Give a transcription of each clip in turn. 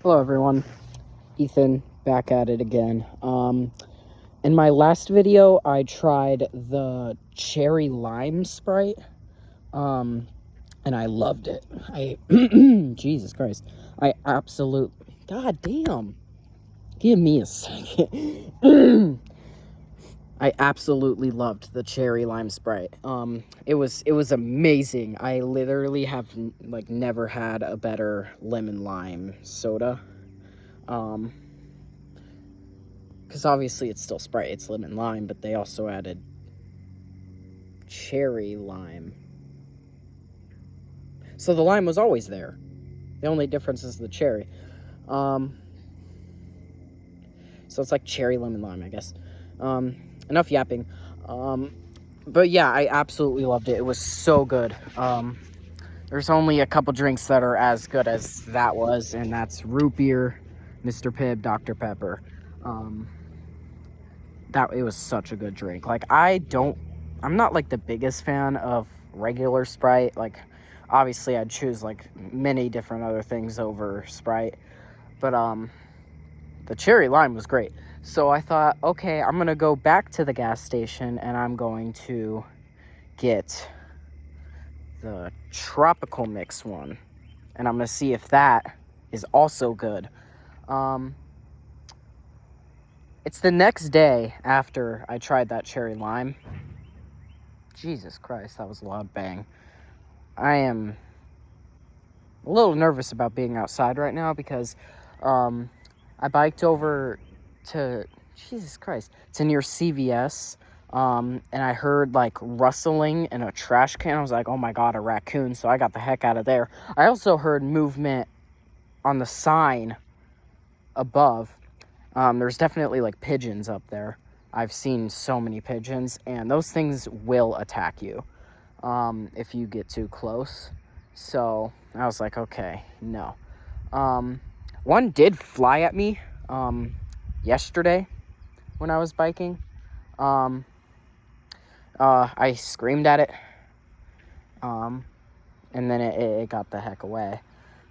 Hello everyone, Ethan back at it again. In my last video I tried the cherry lime Sprite, and I loved it. Jesus Christ, God damn, give me a second. I absolutely loved the cherry lime Sprite. It was amazing. I literally have never had a better lemon lime soda. Because obviously it's still Sprite, it's lemon lime, but they also added cherry lime. So the lime was always there. The only difference is the cherry. So it's like cherry lemon lime, I guess. Enough yapping. But yeah, I absolutely loved it. It was so good. There's only a couple drinks that are as good as that was, and that's root beer, Mr. Pibb, Dr. Pepper. It was such a good drink. I'm not like the biggest fan of regular Sprite. Like, obviously I'd choose like many different other things over Sprite, but the cherry lime was great. So I thought, okay, I'm gonna go back to the gas station and I'm going to get the tropical mix one, and I'm gonna see if that is also good. It's the next day after I tried that cherry lime. Jesus Christ, that was a loud bang. I am a little nervous about being outside right now because I biked over to, Jesus Christ, to near CVS, and I heard like rustling in a trash can. I was like, oh my God, a raccoon. So I got the heck out of there. I also heard movement on the sign above. There's definitely like pigeons up there. I've seen so many pigeons, and those things will attack you if you get too close. So I was like, okay, no. One did fly at me yesterday when I was biking. I screamed at it, and then it got the heck away.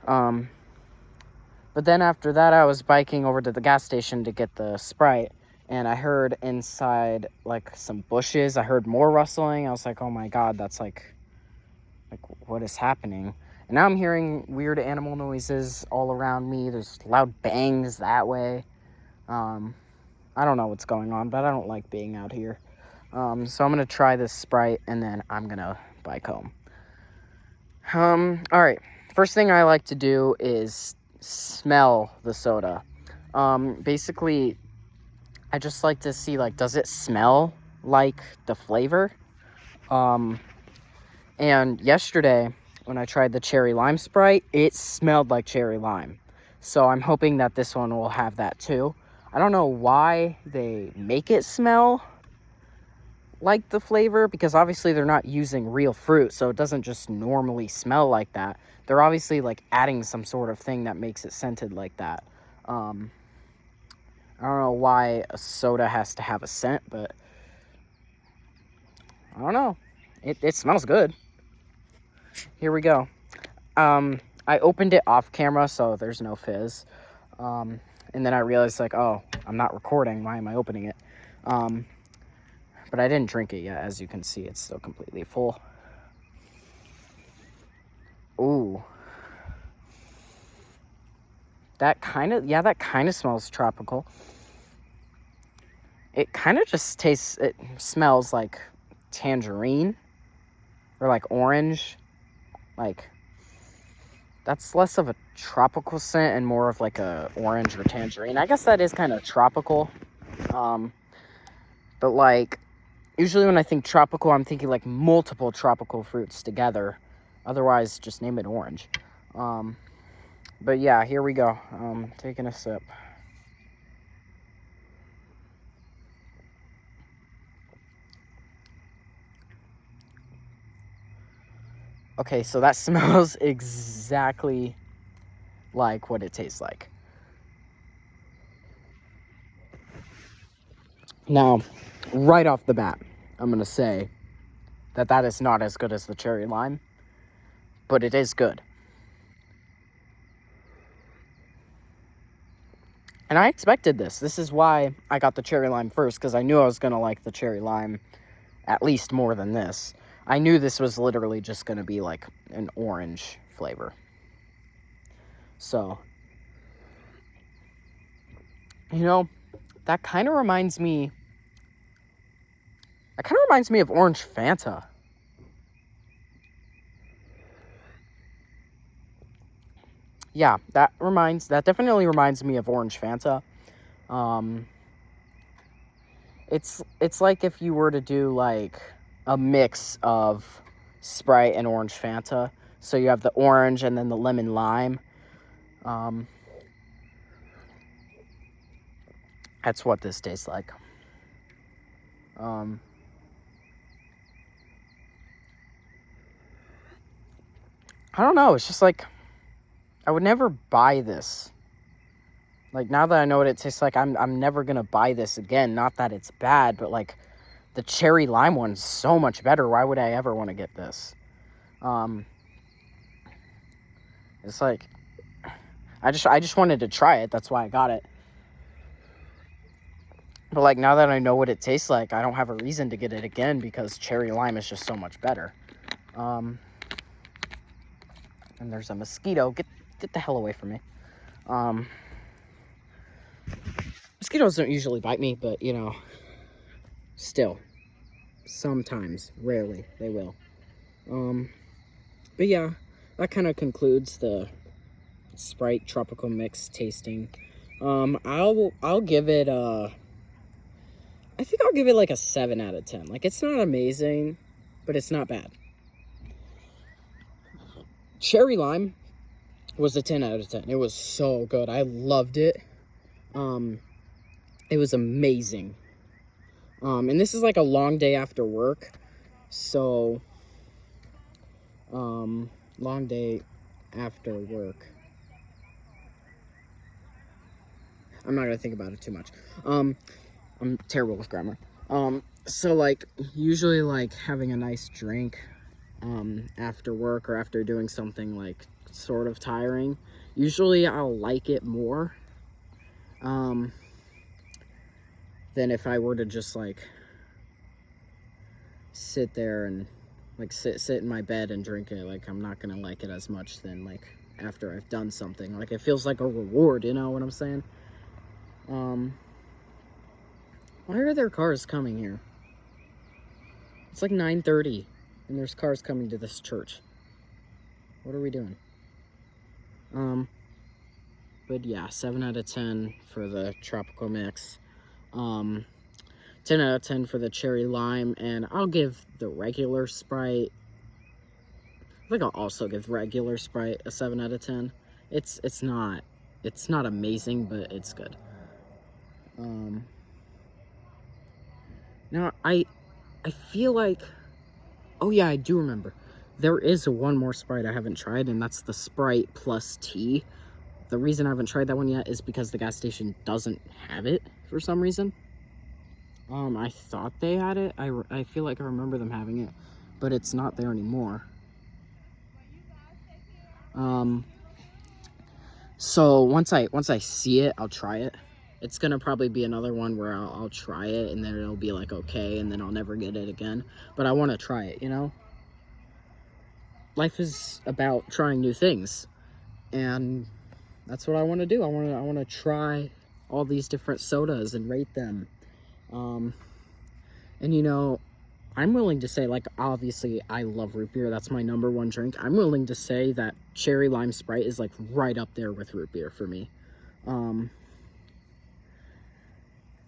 But then after that, I was biking over to the gas station to get the Sprite, and I heard inside, like, some bushes. I heard more rustling. I was like, oh my God, that's like, what is happening? And now I'm hearing weird animal noises all around me. There's loud bangs that way. I don't know what's going on, but I don't like being out here. So I'm going to try this Sprite, and then I'm going to bike home. All right. First thing I like to do is smell the soda. Basically, I just like to see, like, does it smell like the flavor? And yesterday, when I tried the cherry lime Sprite, it smelled like cherry lime. So I'm hoping that this one will have that too. I don't know why they make it smell like the flavor, because obviously they're not using real fruit, so it doesn't just normally smell like that. They're obviously like adding some sort of thing that makes it scented like that. I don't know why a soda has to have a scent, but I don't know. It smells good. Here we go. I opened it off camera, so there's no fizz. And then I realized, like, oh, I'm not recording. Why am I opening it? But I didn't drink it yet. As you can see, it's still completely full. Ooh. That kind of smells tropical. It kind of just it smells like tangerine or like orange. Like, that's less of a tropical scent and more of like a orange or tangerine. I guess that is kind of tropical. But like, usually when I think tropical, I'm thinking like multiple tropical fruits together. Otherwise, just name it orange. But yeah, here we go. Taking a sip. Okay, so that smells exactly like what it tastes like. Now, right off the bat, I'm going to say that is not as good as the cherry lime, but it is good. And I expected this. This is why I got the cherry lime first, because I knew I was going to like the cherry lime at least more than this. I knew this was literally just going to be like an orange flavor. So, you know, that kind of reminds me of orange Fanta. Yeah, that definitely reminds me of orange Fanta. It's like if you were to do like a mix of Sprite and orange Fanta. So you have the orange and then the lemon lime. That's what this tastes like. I don't know. It's just like, I would never buy this. Like, now that I know what it tastes like, I'm never gonna buy this again. Not that it's bad, but like, the cherry lime one's so much better. Why would I ever want to get this? It's like, I just wanted to try it. That's why I got it. But like, now that I know what it tastes like, I don't have a reason to get it again, because cherry lime is just so much better. And there's a mosquito. Get the hell away from me. Mosquitoes don't usually bite me, but you know, still, sometimes, rarely, they will. But yeah, that kind of concludes the Sprite Tropical Mix tasting. I'll give it I think I'll give it like a 7 out of 10. Like, it's not amazing, but it's not bad. Cherry lime was a 10 out of 10. It was so good. I loved it. It was amazing. And this is like a long day after work. So, long day after work. I'm not gonna think about it too much. I'm terrible with grammar. So like, usually like having a nice drink, after work or after doing something like sort of tiring, usually I'll like it more, than if I were to just like sit there and like sit in my bed and drink it. Like, I'm not gonna like it as much than like after I've done something. Like, it feels like a reward, you know what I'm saying? Why are there cars coming here? It's like 9:30 and there's cars coming to this church. What are we doing? But yeah, 7 out of 10 for the tropical mix. 10 out of 10 for the cherry lime, and I'll give the regular Sprite, I think I'll also give regular Sprite a 7 out of 10. It's not amazing, but it's good. Now, I feel like, oh yeah, I do remember. There is one more Sprite I haven't tried, and that's the Sprite plus tea. The reason I haven't tried that one yet is because the gas station doesn't have it for some reason. I thought they had it. I feel like I remember them having it, but it's not there anymore. So once I see it, I'll try it. It's gonna probably be another one where I'll try it and then it'll be like okay, and then I'll never get it again. But I want to try it, you know? Life is about trying new things, and that's what I want to do. I want to try all these different sodas and rate them. And you know, I'm willing to say, like, obviously I love root beer. That's my number one drink. I'm willing to say that cherry lime Sprite is like right up there with root beer for me. I'm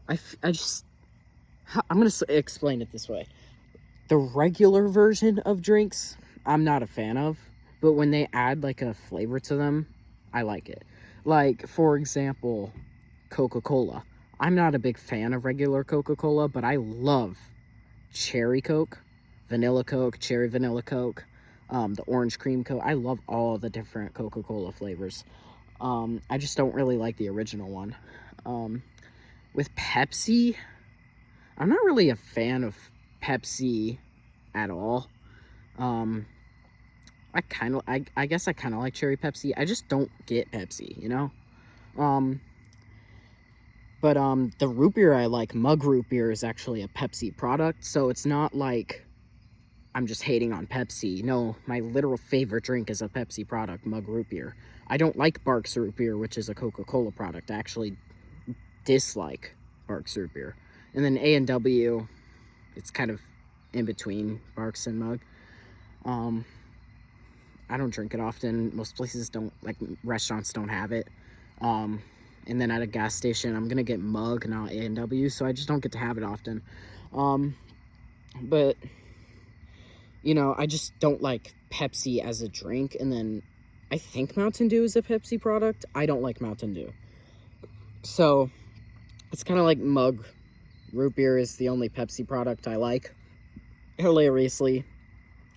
going to explain it this way. The regular version of drinks, I'm not a fan of, but when they add like a flavor to them, I like it. Like, for example, Coca-Cola. I'm not a big fan of regular Coca-Cola, but I love cherry Coke, vanilla Coke, cherry vanilla Coke, the orange cream Coke. I love all the different Coca-Cola flavors. I just don't really like the original one. With Pepsi, I'm not really a fan of Pepsi at all. I guess I kind of like cherry Pepsi. I just don't get Pepsi, you know? But the root beer I like, Mug Root Beer, is actually a Pepsi product, so it's not like I'm just hating on Pepsi. No, my literal favorite drink is a Pepsi product, Mug Root Beer. I don't like Barks Root Beer, which is a Coca-Cola product. I actually dislike Barks Root Beer. And then A&W, it's kind of in between Barks and Mug. I don't drink it often. Most places don't, like restaurants don't have it. And then at a gas station, I'm gonna get Mug, not A&W, so I just don't get to have it often. But, you know, I just don't like Pepsi as a drink. And then I think Mountain Dew is a Pepsi product. I don't like Mountain Dew. So it's kind of like Mug Root Beer is the only Pepsi product I like. Hilariously,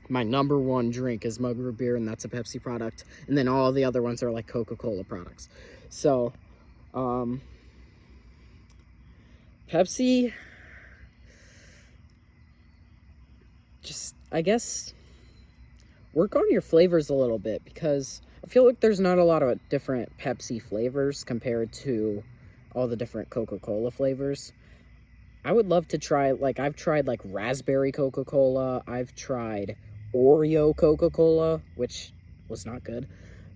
my number one drink is Mug Root Beer, and that's a Pepsi product. And then all the other ones are like Coca-Cola products. So, Pepsi, just, I guess, work on your flavors a little bit, because I feel like there's not a lot of different Pepsi flavors compared to all the different Coca-Cola flavors. I would love to try, like, I've tried, like, raspberry Coca-Cola. I've tried Oreo Coca-Cola, which was not good,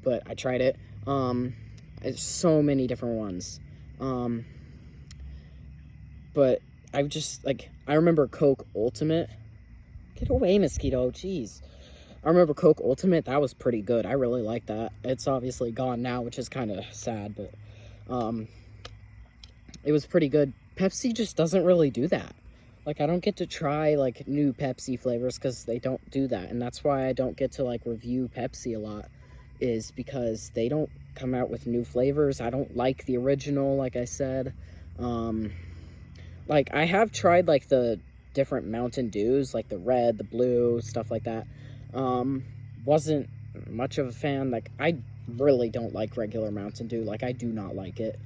but I tried it. It's so many different ones. But I've just, like, I remember Coke Ultimate. Get away, mosquito, jeez. I remember Coke Ultimate, that was pretty good. I really like that. It's obviously gone now, which is kind of sad, but, it was pretty good. Pepsi just doesn't really do that. Like, I don't get to try, like, new Pepsi flavors because they don't do that. And that's why I don't get to, like, review Pepsi a lot, is because they don't come out with new flavors. I don't like the original, like I said. Like, I have tried, like, the different Mountain Dews, like the red, the blue, stuff like that. Wasn't much of a fan. Like, I really don't like regular Mountain Dew. Like, I do not like it.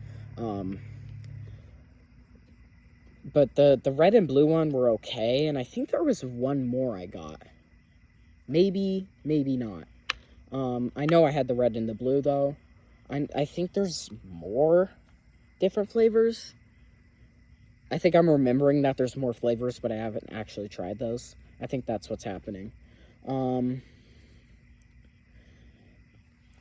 But the red and blue one were okay, and I think there was one more I got. Maybe, maybe not. I know I had the red and the blue, though. I think there's more different flavors. I think I'm remembering that there's more flavors, but I haven't actually tried those. I think that's what's happening.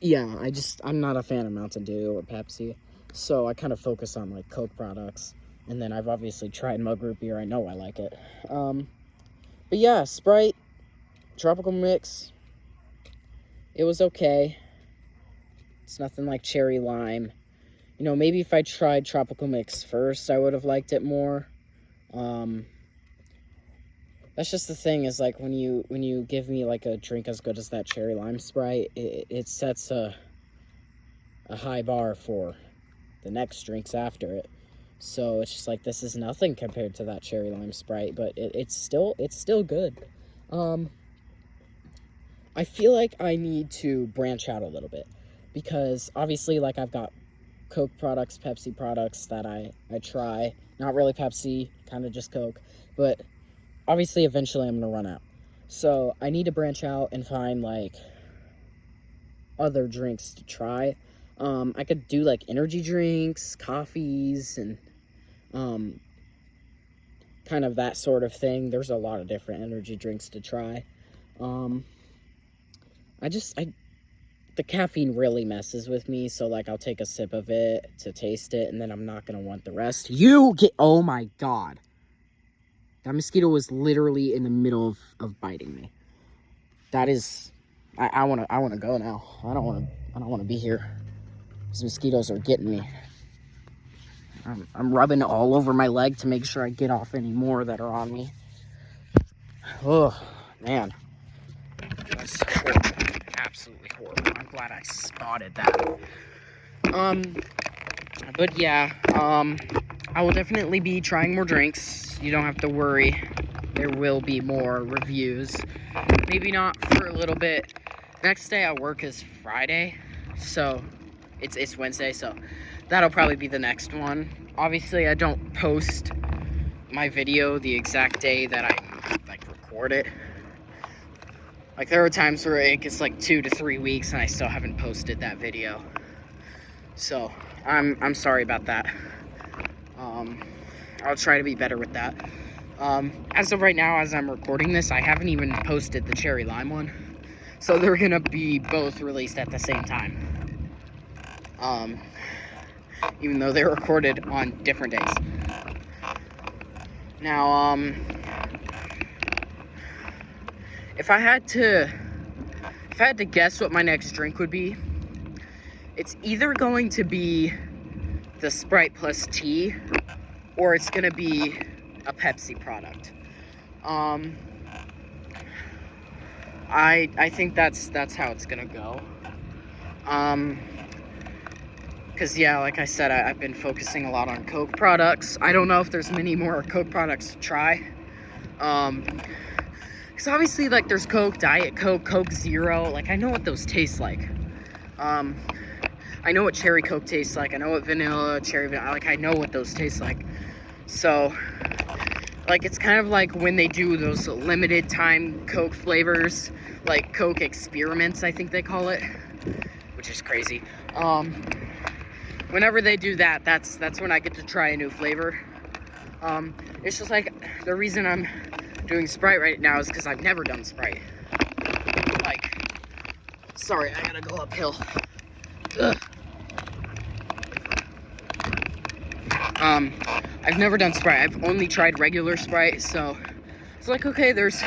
Yeah, I'm not a fan of Mountain Dew or Pepsi, so I kind of focus on, like, Coke products. And then I've obviously tried Mug Root Beer. I know I like it. But yeah, Sprite, Tropical Mix, it was okay. It's nothing like Cherry Lime. You know, maybe if I tried Tropical Mix first, I would have liked it more. That's just the thing, is like when you give me like a drink as good as that Cherry Lime Sprite, it sets a high bar for the next drinks after it. So it's just like, this is nothing compared to that Cherry Lime Sprite, but it's still good. I feel like I need to branch out a little bit, because obviously, like, I've got Coke products, Pepsi products that I try. Not really Pepsi, kind of just Coke, but obviously eventually I'm gonna run out. So I need to branch out and find, like, other drinks to try. I could do, like, energy drinks, coffees, and kind of that sort of thing. There's a lot of different energy drinks to try. The caffeine really messes with me, so, like, I'll take a sip of it to taste it, and then I'm not gonna want the rest. Oh my god. That mosquito was literally in the middle of biting me. That is, I wanna go now. I don't wanna be here. These mosquitoes are getting me. I'm rubbing all over my leg to make sure I get off any more that are on me. Oh, man. That's horrible. Absolutely horrible. I'm glad I spotted that. But yeah, I will definitely be trying more drinks. You don't have to worry. There will be more reviews. Maybe not for a little bit. Next day I work is Friday, so it's Wednesday, so that'll probably be the next one. Obviously, I don't post my video the exact day that I, like, record it. Like, there are times where it gets, like, 2 to 3 weeks and I still haven't posted that video. So, I'm sorry about that. I'll try to be better with that. As of right now, as I'm recording this, I haven't even posted the cherry lime one. So they're gonna be both released at the same time. Even though they're recorded on different days. Now, if I had to guess what my next drink would be, it's either going to be the Sprite plus tea, or it's gonna be a Pepsi product. I think that's how it's gonna go. Because yeah, like I said, I've been focusing a lot on Coke products. I don't know if there's many more Coke products to try. Because obviously, like, there's Coke, Diet Coke, Coke Zero. Like, I know what those taste like. I know what cherry Coke tastes like. I know what vanilla, cherry, like, I know what those taste like. So, like, it's kind of like when they do those limited time Coke flavors, like Coke experiments, I think they call it, which is crazy. Whenever they do that, that's when I get to try a new flavor. It's just like, the reason I'm doing Sprite right now is because I've never done Sprite. Like, sorry, I gotta go uphill. Ugh. I've never done Sprite. I've only tried regular Sprite, so it's like, okay, there's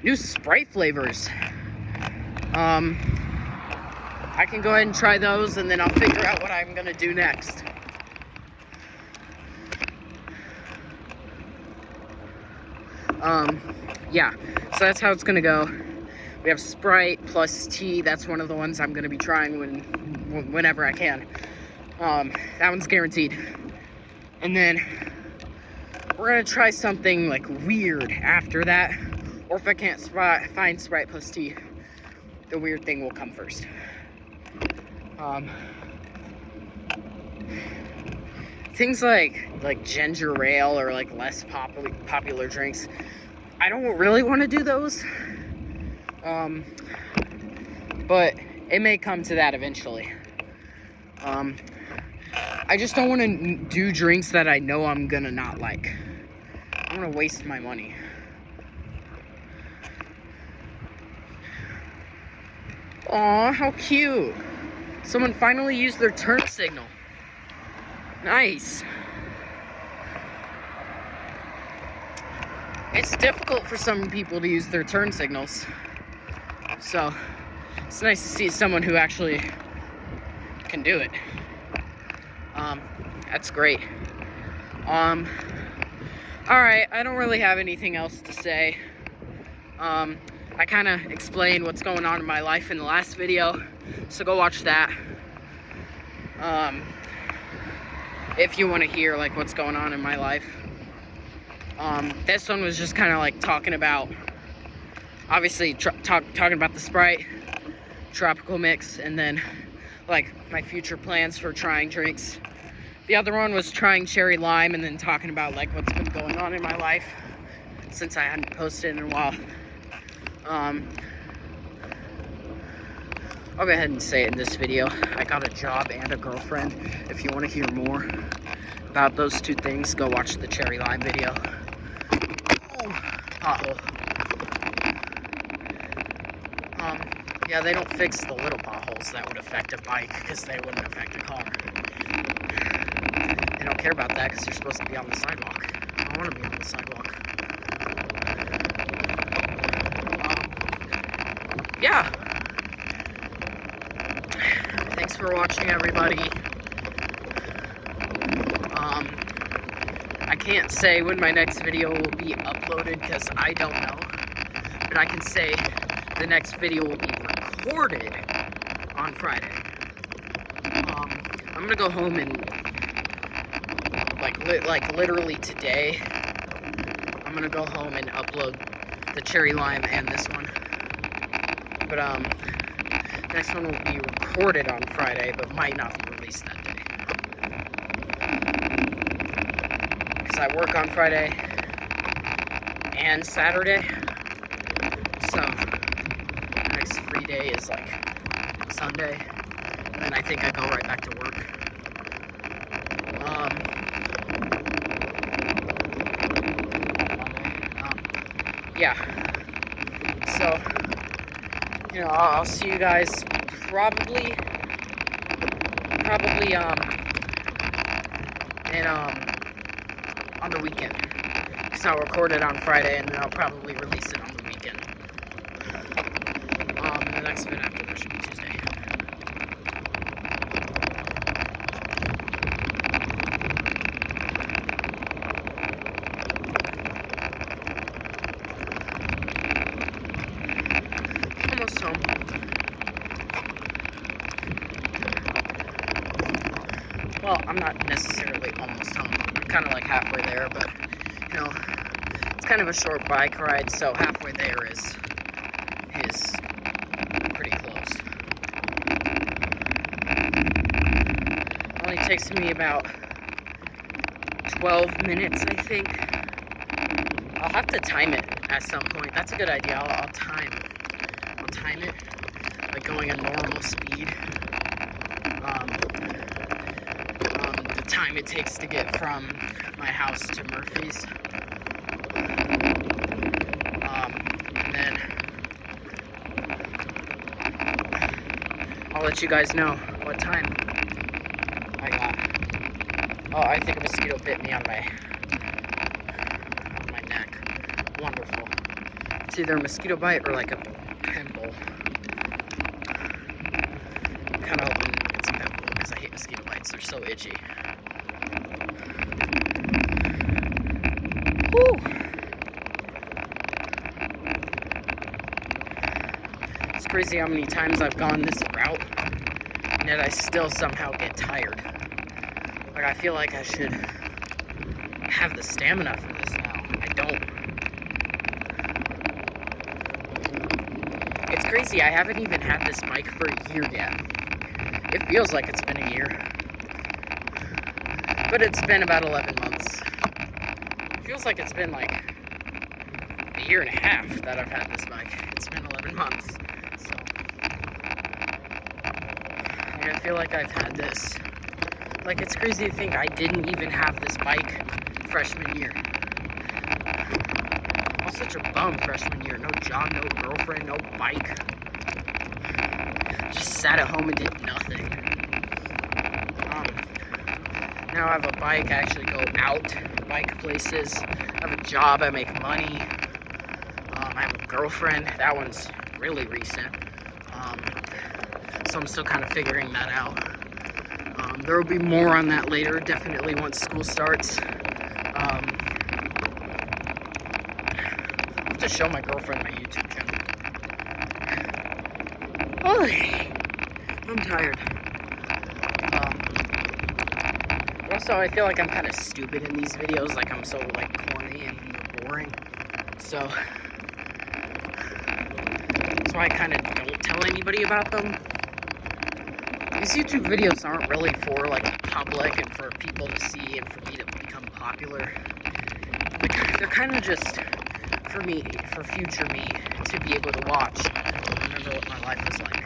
new Sprite flavors. I can go ahead and try those, and then I'll figure out what I'm gonna do next. Yeah, so that's how it's gonna go. We have Sprite plus tea. That's one of the ones I'm gonna be trying whenever I can. That one's guaranteed. And then we're gonna try something like weird after that, or if I can't find Sprite plus tea, the weird thing will come first. Things like ginger ale or like less popular drinks, I don't really want to do those. But it may come to that eventually. I just don't want to do drinks that I know I'm gonna not like. I'm gonna waste my money. Aw, how cute. Someone finally used their turn signal. Nice. It's difficult for some people to use their turn signals. So, it's nice to see someone who actually can do it. That's great. Alright, I don't really have anything else to say. I kind of explained what's going on in my life in the last video, so go watch that. If you want to hear, like, what's going on in my life. This one was just kind of like talking about, obviously, talking about the Sprite, tropical mix, and then, like, my future plans for trying drinks. The other one was trying cherry lime, and then talking about, like, what's been going on in my life since I hadn't posted in a while. I'll go ahead and say it in this video. I got a job and a girlfriend. If you want to hear more about those two things, go watch the cherry lime video. Oh, pothole. Yeah, they don't fix the little potholes that would affect a bike, because they wouldn't affect a car. They don't care about that because you're supposed to be on the sidewalk. I don't want to be on the sidewalk. Yeah. Thanks for watching, everybody. I can't say when my next video will be uploaded because I don't know. But I can say the next video will be recorded on Friday. I'm gonna go home and like literally today, I'm gonna go home and upload the cherry lime and this one. But next one will be recorded on Friday, but might not be released that day. Because I work on Friday and Saturday, so the next free day is like Sunday, and then I think I go right back to work. yeah. So, you know, I'll see you guys probably on the weekend. Because I'll record it on Friday and then I'll probably release it on the weekend. The next event after that should be Tuesday. Almost home. Well, I'm not necessarily almost home. I'm kind of like halfway there, but, you know, it's kind of a short bike ride, so halfway there is pretty close. It only takes me about 12 minutes, I think. I'll have to time it at some point. That's a good idea. I'll time it, like going at normal speed. The time it takes to get from my house to Murphy's. And then I'll let you guys know what time I got. Oh, I think a mosquito bit me on my neck. Wonderful. It's either a mosquito bite or like a pimple. I'm kind of hoping it's a pimple because I hate mosquito bites. They're so itchy. Whew. It's crazy how many times I've gone this route, and yet I still somehow get tired. Like, I feel like I should have the stamina for this now. I don't. It's crazy, I haven't even had this bike for a year yet. It feels like it's been a year. But it's been about 11 months. It feels like it's been like a year and a half that I've had this bike. It's been 11 months. So, like, I feel like I've had this. Like, it's crazy to think I didn't even have this bike freshman year. I was such a bum freshman year. No job, no girlfriend, no bike. Just sat at home and did nothing. Now I have a bike. I actually go out to bike places. I have a job. I make money. I have a girlfriend. That one's really recent. So I'm still kind of figuring that out. There will be more on that later, definitely once school starts. I'll have to show my girlfriend my YouTube channel. Holy, I'm tired. Also, I feel like I'm kind of stupid in these videos, like I'm so like corny and boring. So that's why I kind of don't tell anybody about them. These YouTube videos aren't really for like the public and for people to see and for me to become popular. Like, they're kind of just for me, for future me, to be able to watch and remember what my life was like.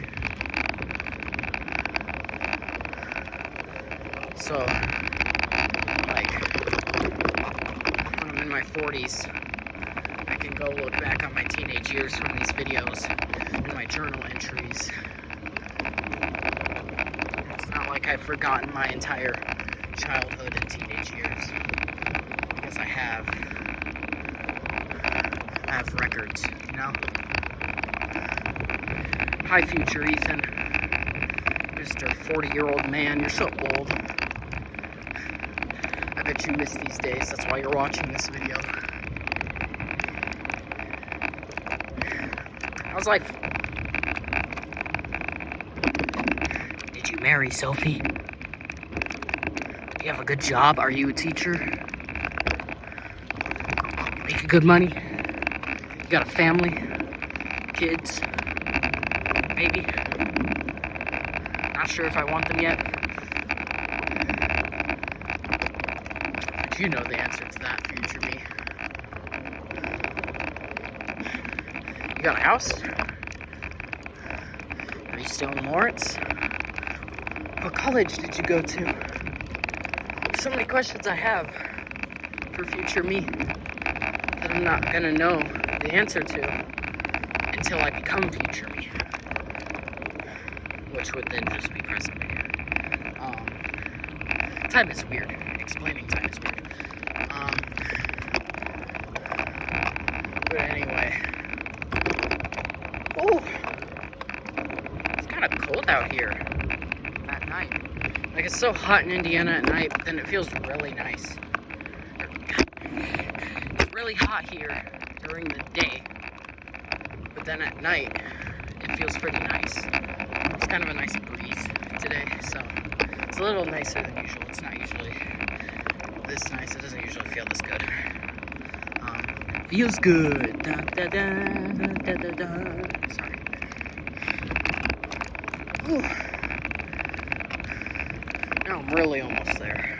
So, like, when I'm in my 40s, I can go look back on my teenage years from these videos and my journal entries. It's not like I've forgotten my entire childhood and teenage years, because I have records, you know? Hi, future Ethan. Mr. 40-year-old man, you're so old. I bet you miss these days, that's why you're watching this video. How's life? Did you marry Sophie? Do you have a good job? Are you a teacher? Making good money? You got a family? Kids? Maybe? Not sure if I want them yet. But you know the answer to that, future me. You got a house? Are you still in Lawrence? What college did you go to? There's so many questions I have for future me that I'm not gonna know the answer to until I become future me, which would then just be present me. Time is weird. Explaining time is weird. But anyway. Oh! It's kind of cold out here at night. Like, it's so hot in Indiana at night, but then it feels really nice. It's really hot here during the day, but then at night, it feels pretty nice. It's kind of a nice breeze today, so it's a little nicer than usual. It's not usually this nice. It doesn't usually feel this good. Feels good. Da, da, da, da, da, da. Sorry. Whew. Now I'm really almost there.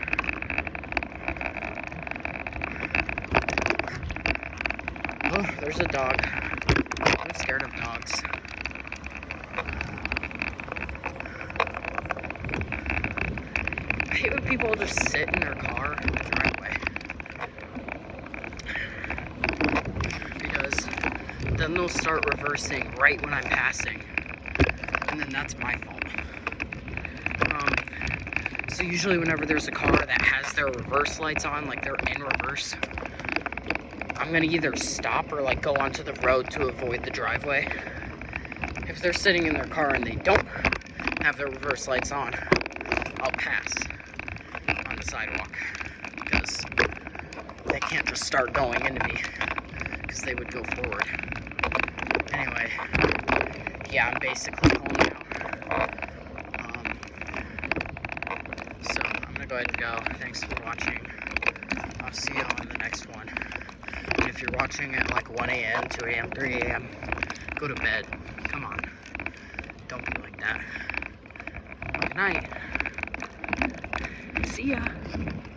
Oh, there's a dog. I'm scared of dogs. I hate when people just sit in their car in the driveway. Because then they'll start reversing right when I'm passing. And then that's my fault. So usually whenever there's a car that has their reverse lights on, like they're in reverse, I'm gonna either stop or like go onto the road to avoid the driveway. If they're sitting in their car and they don't have their reverse lights on, I'll pass on the sidewalk because they can't just start going into me because they would go forward. Anyway, yeah, I'm basically home now. So I'm gonna go ahead and go. Thanks for watching. I'll see you on the next one. And if you're watching at like 1 a.m., 2 a.m., 3 a.m., go to bed. Come on. Don't be like that. Good night. See ya.